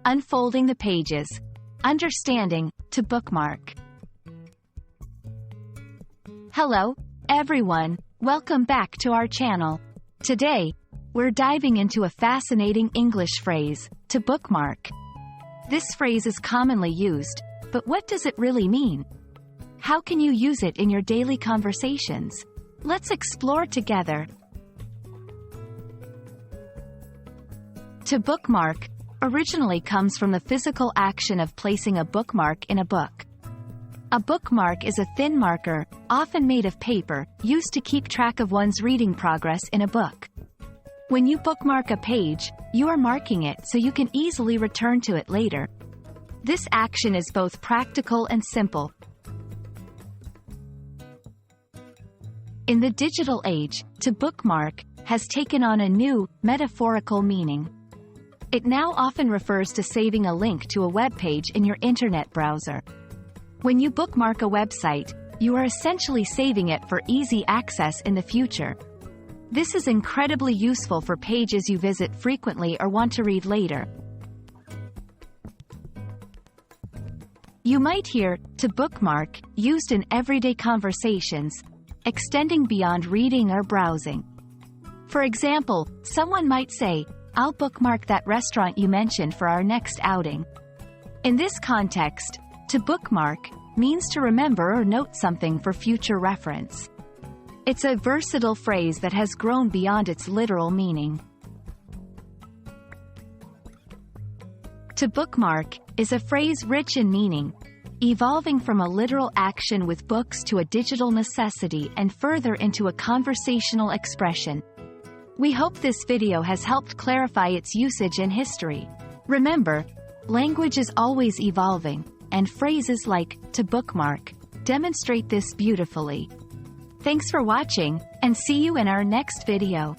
unfolding the pages, understanding, to bookmark. Hello, everyone, welcome back to our channel. Today, we're diving into a fascinating English phrase, to bookmark. This phrase is commonly used, but what does it really mean? How can you use it in your daily conversations? Let's explore together. To bookmark originally comes from the physical action of placing a bookmark in a book. A bookmark is a thin marker, often made of paper, used to keep track of one's reading progress in a book. When you bookmark a page, you are marking it so you can easily return to it later. This action is both practical and simple. In the digital age, to bookmark has taken on a new, metaphorical meaning. It now often refers to saving a link to a web page in your internet browser. When you bookmark a website, you are essentially saving it for easy access in the future. This is incredibly useful for pages you visit frequently or want to read later. You might hear "to bookmark" used in everyday conversations, extending beyond reading or browsing. For example, someone might say, "I'll bookmark that restaurant you mentioned for our next outing." In this context, to bookmark means to remember or note something for future reference. It's a versatile phrase that has grown beyond its literal meaning. To bookmark is a phrase rich in meaning, evolving from a literal action with books to a digital necessity and further into a conversational expression. We hope this video has helped clarify its usage and history. Remember, language is always evolving, and phrases like "to bookmark" demonstrate this beautifully. Thanks for watching, and see you in our next video.